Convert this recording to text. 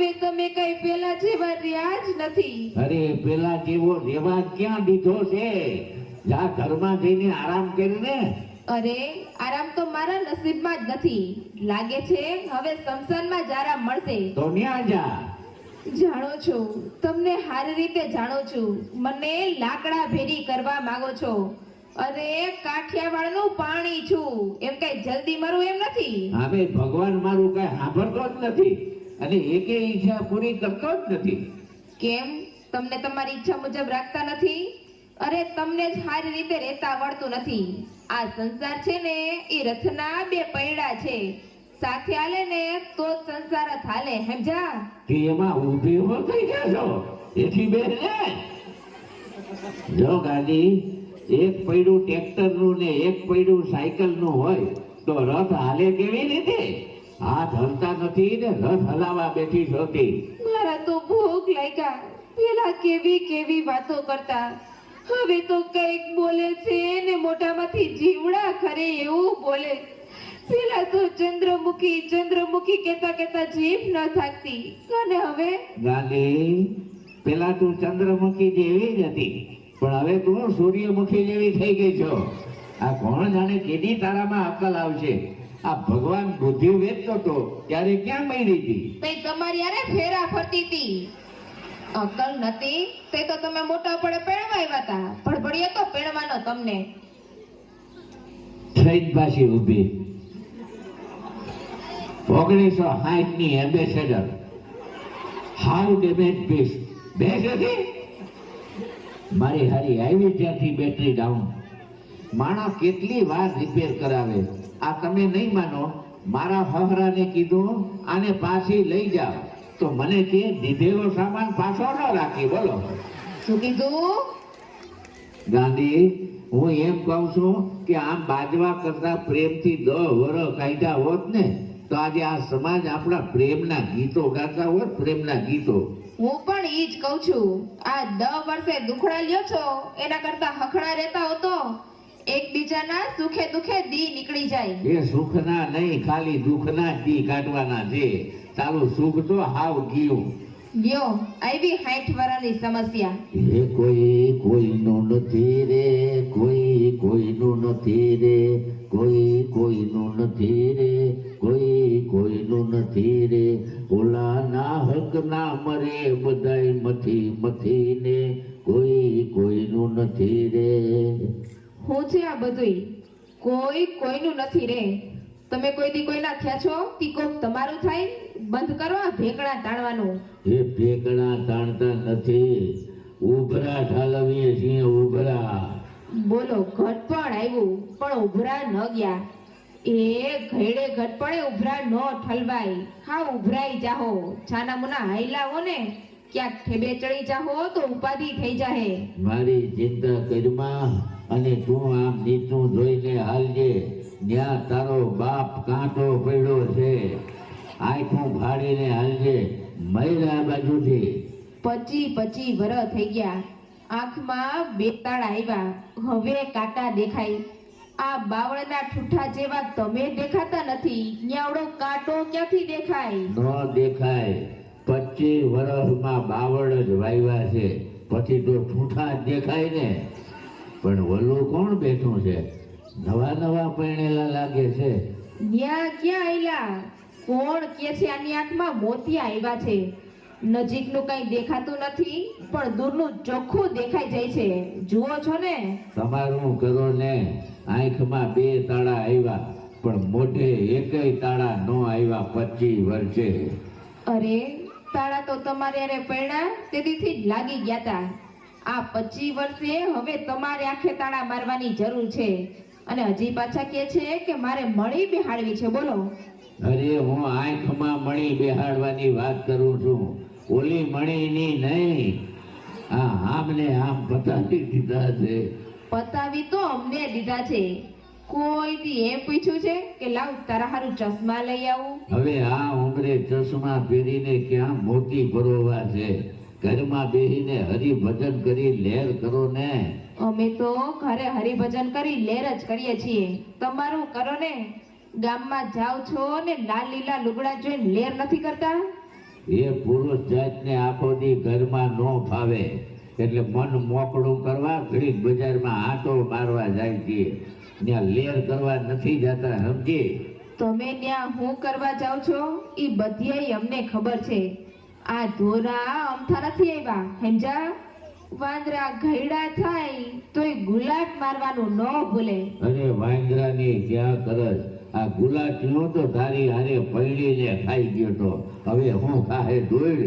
હવે તમે કઈ પેલા જેવા રહ્યા જ નથી. અરે પેલા જેવો રેવા ક્યાં દીધો છે? જા ઘરમાં જઈને આરામ કરીને. અરે આરામ તો મારા નસીબમાં જ નથી. લાગે છે હવે સંસારમાં જ આરામ મળશે. તો ન્યા જા. જાણો છો, તમને સારી રીતે જાણો છું, મને લાકડા ભેરી કરવા માંગો છો. અરે કાઠિયાવાડનું પાણી છું, એમ કઈ જલ્દી મરું એમ નથી. હવે ભગવાન મારું કઈ સાંભળતો જ નથી અને એકે ઈચ્છા પૂરી કરતો જ નથી. કેમ? તમને તમારી ઈચ્છા મુજબ રાખતા નથી? અરે તમને જ સારી રીતે રહેતા આવડતું નથી. આ સંસાર છે ને એ રથના બે પૈડા છે, સાથે હાલે ને તો જ સંસાર જ હાલે, સમજા? કે એમાં ઊભી ઉભો થઈ ગયા છો એથી બેન ને. જો ગાડી એક પૈડું ટ્રેક્ટરનું ને એક પૈડું સાયકલનું હોય તો રથ હાલે કેવી રીતે? હાથ હલતા નથી ને રથ હલાવા બેઠી છોતી. મારા તો ભૂખ લાગ્યા. પેલા કેવી કેવી વાતો કરતા, હવે તો કઈક બોલે છે ને મોઢામાંથી જીવડા ખરે એવું બોલે. પેલા તો ચંદ્રમુખી ચંદ્રમુખી કેતા કેતા જીભ ન થાકતી, અને હવે ગાંધી પેલા તું ચંદ્રમુખી જેવી જ હતી, પણ હવે તું સૂર્યમુખી જેવી થઈ ગઈ છો. આ કોણ જાણે કેદી તારામાં અકલ આવશે? આ ભગવાન બુદ્ધિ વેચતો તો ત્યારે ક્યાં મળી હતી? તે તમારી યારે ફેરા ફરતી હતી. અકલ નથી તે તો તમે મોટા પડે પેણવા આવ્યા હતા. ભડભડિયા તો પેણવાનો તમને. થઈ પાછી ઊભી 1960 ની એમ્બેસેડર હાઉ ડેમેજ પીસ બેસ હતી. મારી હારી આવી ત્યાંથી બેટરી ડાઉન. માણસ કેટલી વાર રિપેર કરાવે. આ તમે નહીં માનો, મારા હહરાને કીધું આને પાછી લઈ જાઓ તો મને કે દીધેલો સામાન પાછો ન રાખી. બોલો શું કીધું? ગાંધી હું એમ કહું છું કે આમ બાજવા કરતા પ્રેમથી 10 વર્ષ કાઢ્યા હોત ને તો આજે આ સમાજ આપણા પ્રેમના ગીતો ગાતા હોત. પ્રેમના ગીતો. હું પણ ઈ જ કહું છું. આ 10 વર્ષે દુખડા લ્યો છો એના કરતા હખડા રહેતા હો તો એકબીજાના સુખે દુખે દી નીકળી જાય. એ સુખના નહીં, ખાલી દુઃખના જ દી કાઢવાના છે. ચાલુ સુખ તો હાવ ગયું. લ્યો આવી 60 વર્ષની સમસ્યા. એ કોઈ કોઈનું નથી રે, કોઈ કોઈનું નથી રે, કોઈ કોઈનું નથી રે, કોઈ કોઈનું નથી રે. ઓલાના હક ના મરે બધાય મથી મથી ને, કોઈ કોઈનું નથી રે. હું છે આ બધુંય? કોઈ કોઈનું નથી રે. તમે કોઈ દી કોઈના થયા છો? તી કોક તમારું થાય. બંધ કરો આ ભેકડા તાણવાનું. એ ભેકડા તાણતા નથી, ઉભરા ઠાલવીએ છીએ. ઉભરા બોલો ઘટ પણ આવ્યું પણ ઉભરા ન ગયા. એ ઘેડે ઘટપણે ઉભરા ન ઠલવાય. હા ઉભરાઈ જાહો, છાના મુના હાઈલા હો ને ક્યાંક ઠેબે ચડી જાહો તો ઉપાધિ થઈ જાહે. મારી ચિંતા કરમાં અને તું આમ નીચું જોઈને હાલજે. ન્યા તારો બાપ કાંટો પડ્યો છે. આંખું ફાડીને હાલજે. મૈરા બાજુથી 25 વર્ષ થઈ ગયા. આંખમાં બેતાળ આવ્યા, હવે કાંટા દેખાય. આ બાવળના ઠૂઠા જેવા તમે દેખાતા નથી, ન્યાવડો કાંટો ક્યાંથી દેખાય? ન દેખાય. 25 વર્ષમાં બાવળ જ વાવ્યા છે, પછી તો ઠૂઠા જ દેખાય ને. પણ વલું કોણ બેઠું છે? નવા નવા પરણેલા લાગે છે. ન્યા ક્યાં આયલા? કોણ કે છે આની આંખમાં મોતિયા આવ્યા છે? નજીકનું કઈ દેખાતું નથી પણ દૂરનું ચોખ્ખું દેખાઈ જાય છે. જુઓ છો ને? તમારું કરો ને. આંખમાં 2 તાળા આવ્યા પણ મોઢે એકેય તાળા ન આવ્યા 25 વર્ષે. અરે તાળા તો તમારે અરે પૈણા તેથી જ લાગી ગયા તા. આ 25 વર્ષે હવે તમારે આંખે તાળા મારવાની જરૂર છે. અને હજી પાછા કે છે કે મારે મળી બેહાડવી છે. બોલો. અરે હું આંખમાં મણી બેહાડવાની વાત કરું છું, ઓલી મણીની નહીં. આમ ને આમ પતાવી દીધા છે. પતાવી તો અમને દીધા છે. કોઈ દી એમ પૂછ્યું છે કે લાવ તારા હારું ચશ્મા લઈ આવું? હવે આ ઉંમરે ચશ્મા પહેરીને ક્યાં મોતી પરોવા છે? ઘરમાં બેહીને હરિભજન કરી લહેર કરો ને. અમે તો ઘરે હરિભજન કરી લહેર જ કરીએ છીએ. તમારું કરો ને. ગામમાં જાવ છો ને લાલ લીલા લુગડા જોઈને લહેર નથી કરતા? એ પુરુષ જાતને આખો દી ઘરમાં ન ફાવે એટલે મન મોકળું કરવા ઘડીક બજારમાં આંટો મારવા જાય છે. ત્યાં લેર કરવા નથી જતા, સમજી? તમે ત્યાં હું કરવા જાવ છો ઈ બધીય અમને ખબર છે. આ ધોરા અમથા નથી આવ્યા, સમજા? વાંદરા ઘયડા થાય તોય ગુલાટ મારવાનું ન ભૂલે. અરે વાંદરાની ક્યાં કરસ, આ ગુલાટીઓ તો તારી હારે પૈડીને ખાઈ ગયો તો હવે હું ખાહે દોડ.